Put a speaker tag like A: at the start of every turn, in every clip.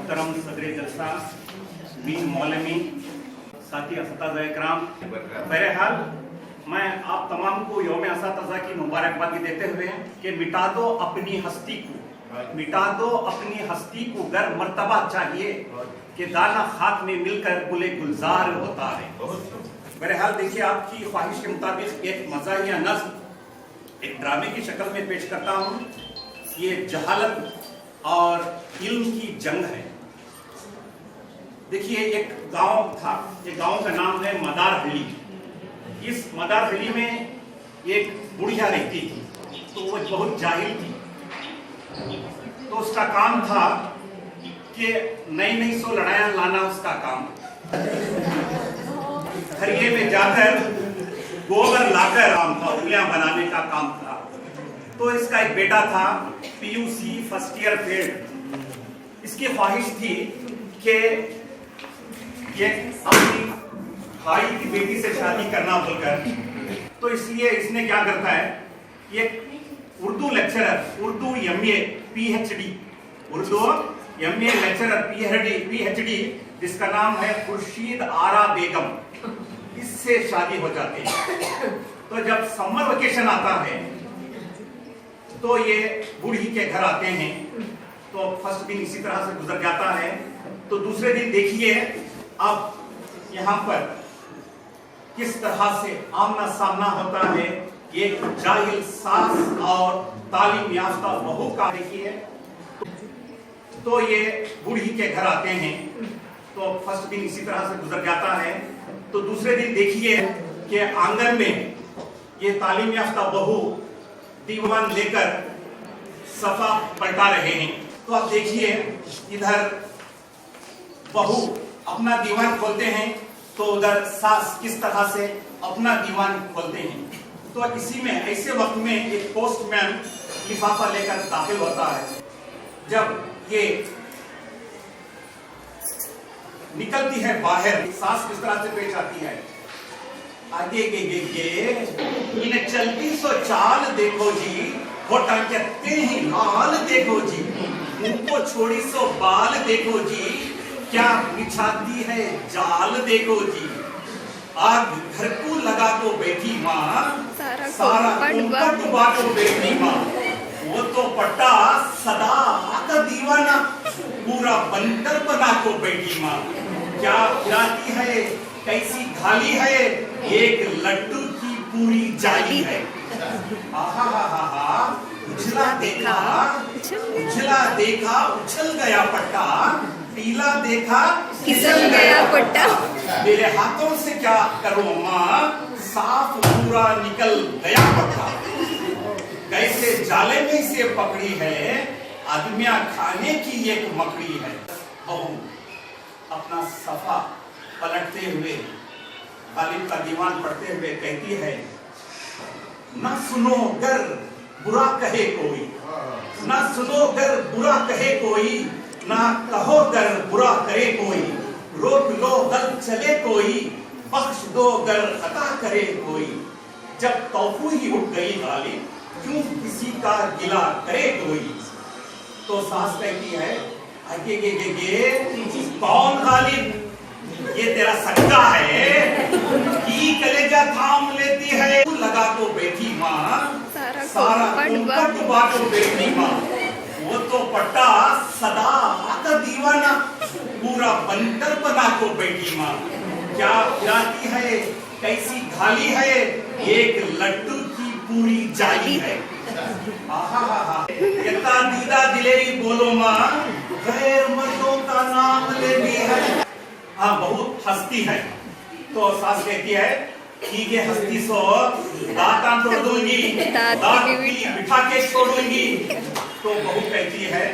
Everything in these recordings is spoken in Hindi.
A: मोहतरम सदर जलसा मीन मौलवी साथी असताज़ा इकराम, बहरहाल मैं आप तमाम को यौम असताज़ा की मुबारकबादी देते हुए कि मिटा दो अपनी हस्ती को, मिटा दो अपनी हस्ती को, गर मर्तबा चाहिए कि दाना खाक में मिलकर गुले गुलजार होता है। बहरहाल देखिए, आपकी ख्वाहिश के मुताबिक एक मज़ाहिया नज़्म एक ड्रामे की शक्ल में पेश करता हूँ। ये जहालत और इल्म की जंग है। देखिए, एक गांव था, एक गांव का नाम है मदारहली। इस मदारहली में एक बुढ़िया रहती थी, तो वो बहुत जाहिल थी। तो उसका काम था कि नई नई सो लड़ाइयां लाना उसका काम। हरिये में जाकर गोबर लाकर काम था, उंगलियां बनाने का काम था। तो इसका एक बेटा था, पीयूसी फर्स्ट ईयर फेल। इसकी ख्वाहिश थी कि ये अपनी भाई की बेटी से शादी करना बोलकर, तो इसलिए इसने क्या करता है, ये Urdu lecturer, Urdu MA PhD, Urdu MA lecturer PhD जिसका नाम है खुर्शीद आरा बेगम, इससे शादी हो जाती है। तो जब समर वेकेशन आता है तो ये बूढ़ी के घर आते हैं। तो फर्स्ट दिन इसी तरह से गुजर जाता है। तो दूसरे दिन देखिए, अब यहाँ पर किस तरह से आमना सामना होता है एक जाहिल सास और तालीम याफ्ता बहू का। देखिए, तो ये बूढ़ी के घर आते हैं। तो फर्स्ट दिन इसी तरह से गुजर जाता है। तो दूसरे दिन देखिए कि आंगन में ये तालीम याफ्ता बहू दीवान लेकर सफा पलटा रहे हैं। तो आप देखिए, इधर बहू अपना दीवान खोलते हैं, तो उधर सास किस तरह से अपना दीवान खोलते हैं। तो इसी में ऐसे वक्त में एक पोस्टमैन लिफाफा लेकर दाखिल होता है। जब ये निकलती है बाहर, सास किस तरह से पेश आती है, आगे इन्हें चलती सो चाल देखो जी, होटा कहते ही लाल देखो जी, उनको छोड़ी सो बाल देखो जी, क्या बिछाती है जाल देखो जी, आग घर को लगा को बैठी माँ, सारा डुबा को बैठी माँ, वो तो पट्टा सदा का दीवाना, पूरा बंदर बना को बैठी माँ, क्या खिलाती है कैसी थाली है, एक लड्डू की पूरी जाली है। उछला देखा उछल गया पट्टा, पीला देखा
B: फिसल गया पट्टा,
A: मेरे हाथों से क्या करूं माँ, साफ पूरा निकल गया पट्टा। कैसे जाले में से पकड़ी है, आदमिया खाने की एक मकड़ी है। बहू अपना सफा पलटते हुए गालिब का दीवान पढ़ते हुए कहती है, ना सुनो गर बुरा कहे कोई, ना सुनो गर बुरा कहे कोई, ना कहो गर बुरा करे कोई, रोक लो गल चले कोई, बख्श दो गर खता करे कोई, जब तौफू ही उठ गई गालिब, क्यों किसी का गिला करे कोई। तो सास कहती है, आगे कौन गालिब, ये तेरा सच्चा है की कलेजा थाम लेती है, लगा को बैठी माँ, सारा डुबा को बैठी माँ, वो तो पट्टा सदा का दीवाना, पूरा बंदर बना को बैठी माँ, क्या खिलाती है कैसी थाली है, एक लड्डू की पूरी जाली है। कितना दीदा दिलेरी बोलो माँ, गैर मर्दों का नाम लेती है। हाँ, बहुत हंसती है। तो सास कहती है, ठीक है हंसती सो, दांत तोड़ दूंगी, दांत की बिठा के छोड़ूंगी। तो बहू कहती है,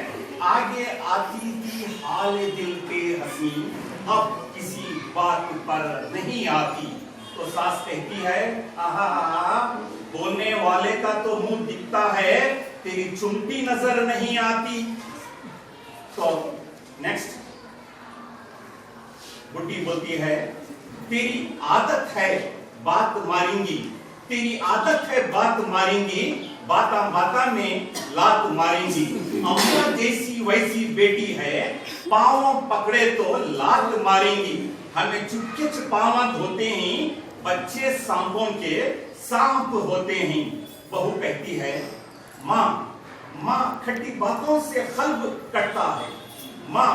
A: आगे आती थी हाल दिल पे हंसी, अब किसी बात पर नहीं आती। तो सास कहती है, बोलने वाले का तो मुंह दिखता है, तेरी चुम्पी नजर नहीं आती। तो नेक्स्ट बुढ़ी बोलती है, तेरी आदत है बात मारेंगी, तेरी आदत है बात मारेंगी, बाता बाता में लात मारेंगी, अम्मा जैसी वैसी बेटी है, पाँव पकड़े तो लात मारेंगी। हमें चुपके छुपावा धोते ही बच्चे सांपों के सांप होते हैं। बहू कहती है, माँ माँ खट्टी बातों से खल्ब कटता है, माँ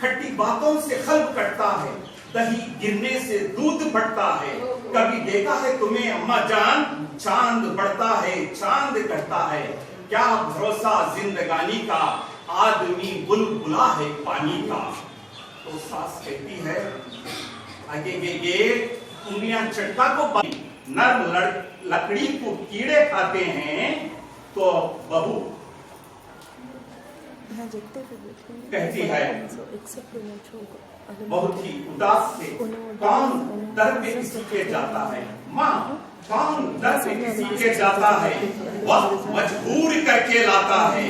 A: खट्टी बातों से खल्ब कटता है, दही गिरने से दूध बढ़ता है। कभी देखा है तुम्हें अम्मा जान, चांद बढ़ता है चांद घटता है। क्या भरोसा जिंदगानी का, आदमी बुलबुला है पानी का। तो सास कहती है, आगे गे उंगलियां चटका को नर्म लकड़ी को कीड़े खाते हैं। तो बहू कहती है बहुत ही उदास से, कौन दर पे किसी के जाता है, माँ कौन दर पे किसी के जाता है, वक्त मजबूर करके लाता है।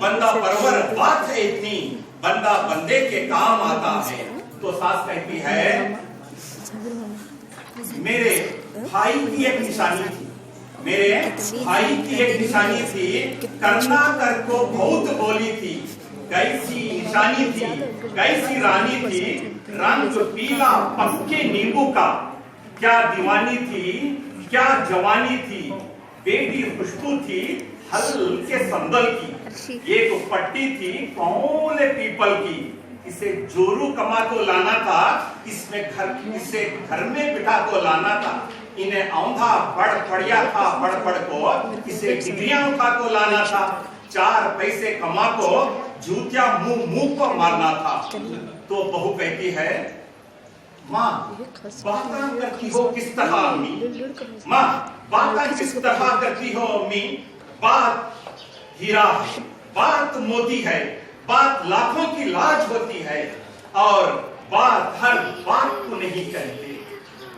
A: बंदा परवर बात है इतनी, बंदा बंदे के काम आता है। तो सास कहती है, मेरे भाई की एक निशानी थी, मेरे भाई की एक निशानी थी, करना कर को बहुत बोली थी। कैसी निशानी थी, कैसी रानी थी, रंग पीला पक्के नींबू का। क्या दीवानी थी, क्या जवानी थी, बेटी खुशबू थी हल्के संदल की। एक पट्टी थी कौले पीपल की, इसे जोरू कमा को लाना था, इसे घर में बिठा को लाना था। इन्हें औंधा बड़ पड़िया था बड़ पड़ को, इसे डिग्रियां उठा को लाना था। 4 पैसे कमा को जूतिया मुंह को मारना था। तो बहू कहती है, माँ बातें करती हो किस तरह अम्मी, माँ बातें किस तरह करती हो अम्मी। बात हीरा है, बात मोती है, बात लाखों की लाज होती है। और बात हर बात को नहीं कहते,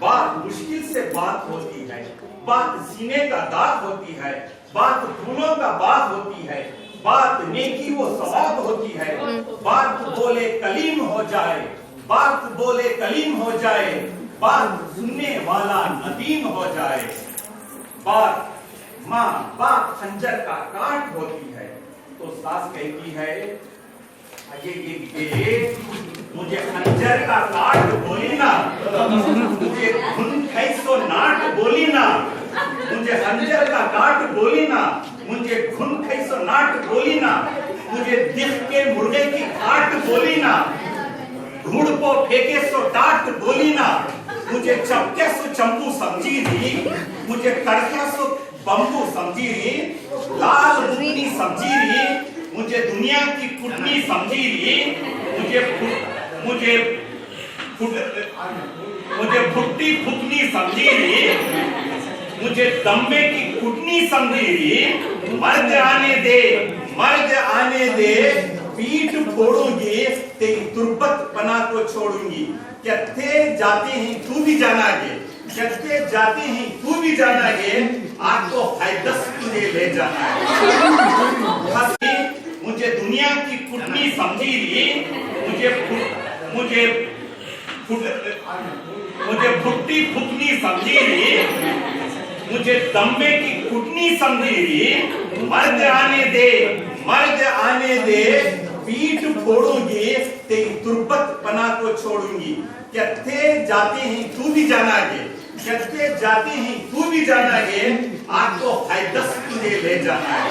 A: बात मुश्किल से बात होती है, बात सीने का दाग होती है, बात फूलों का बाग होती है, बात नेकी वो सवाब होती है। बात बोले कलीम हो जाए, बात बोले कलीम हो जाए, बात सुनने वाला नदीम हो जाए। बात माँ बात खंजर का काट होती है। तो सास कहती है, ये मुझे खंजर का काट बोली ना, मुझे खून खैसो नाट बोली ना, मुझे खंजर का काट बोली ना, मुझे खून खैसो नाट बोली ना, मुझे दिख के मुर्गे की काट बोली ना, धूड़ को फेंके सो डांट बोली ना, मुझे चपके सो चंपू समझी रही, मुझे तड़के सो बम्बू समझी रही, लाल बुकनी समझी रही, मुझे दुनिया की कुटनी समझी रही, मुझे फुट्टी फुकनी समझी रही, मुझे दम्मे की कुटनी समझी रही। मर्द आने दे पीठ फोड़ूंगी, तेरी तुर्बत पना को छोड़ूंगी। कहते जाते हैं तू भी जाना गे, कहते जाते हैं तू भी जाना गे, आपको हैदस तुझे ले जाना है। मुझे दुनिया की कुटनी समझी रही, मुझे फुट्टी फुकनी समझी रही, मुझे दम्मे की कुटनी समझी रही। मर्द आने दे पीठ फोड़ूंगी, तेरी तुर्बत पना को छोड़ूंगी। कहते जाते हैं तू भी जाना गे, कहते जाते हैं तू भी जाना गे, आपको हैदस तुझे ले जाना है।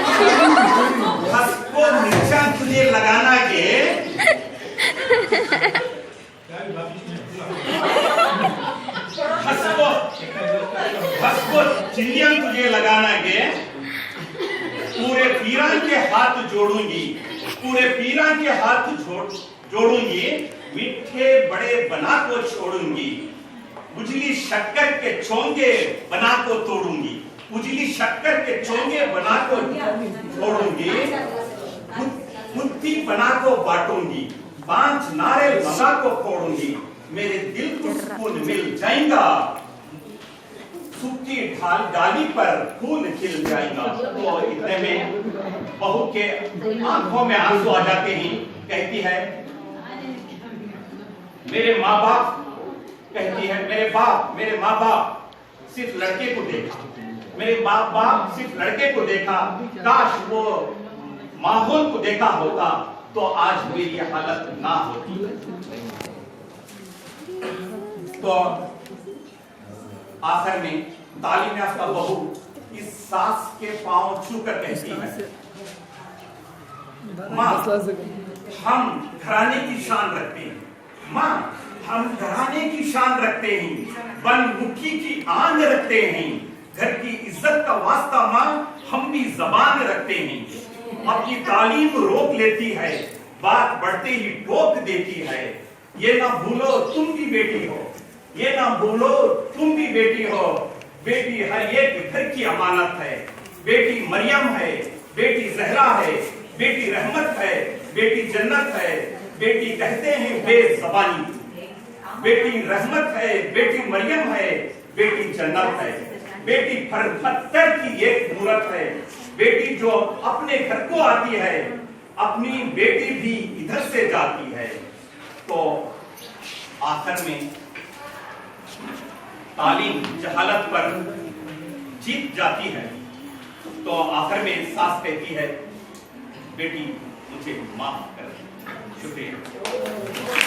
A: हंस को नीचा तुझे लगाना गे, हंस को चिड़िया तुझे लगाना गे। पूरे पीरा के हाथ जोड़ूंगी, पूरे पीरा के हाथ जोड़ूंगी, मीठे बड़े बना को छोड़ूंगी। उजली शक्कर के चोंगे बना को तोड़ूंगी, उजली शक्कर के चोंगे बना को छोड़ूंगी। मुट्ठी बना को बांटूंगी, 5 नारे मंगा को फोड़ूंगी। मेरे दिल को सुकून मिल जाएगा, सूखी डाली पर फूल खिल जाएगा। तो इतने में बहू के आंखों में आंसू आ जाते हैं। कहती है, मेरे माँ बाप, कहती है मेरे माँ बाप सिर्फ लड़के को देखा, मेरे माँ बाप सिर्फ लड़के को देखा। काश वो माहौल को देखा होता, तो आज मेरी हालत ना होती। तो आखिर में तालीम याफ्ता बहू इस सास के पांव छूकर कहती है, माँ हम घराने की शान रखते हैं, माँ हम घराने की शान रखते हैं, बनमुखी की आन रखते हैं, घर की इज्जत का वास्ता माँ हम भी जबान रखते हैं। अपनी तालीम रोक लेती है, बात बढ़ते ही टोक देती है। ये ना भूलो तुम भी बेटी हो, ये ना भूलो तुम भी बेटी हो। बेटी हर एक घर की अमानत है। बेटी मरियम है, बेटी जहरा है, बेटी रहमत है, बेटी जन्नत है। बेटी कहते हैं बेज़बानी, बेटी रहमत है, बेटी मरियम है, बेटी जन्नत है। बेटी पत्थर की एक मूरत है। बेटी जो अपने घर को आती है, अपनी बेटी भी इधर से जाती है। तो आखिर में तालीम जहालत पर जीत जाती है। तो आखिर में सास कहती है, बेटी मुझे माफ कर। शुक्रिया।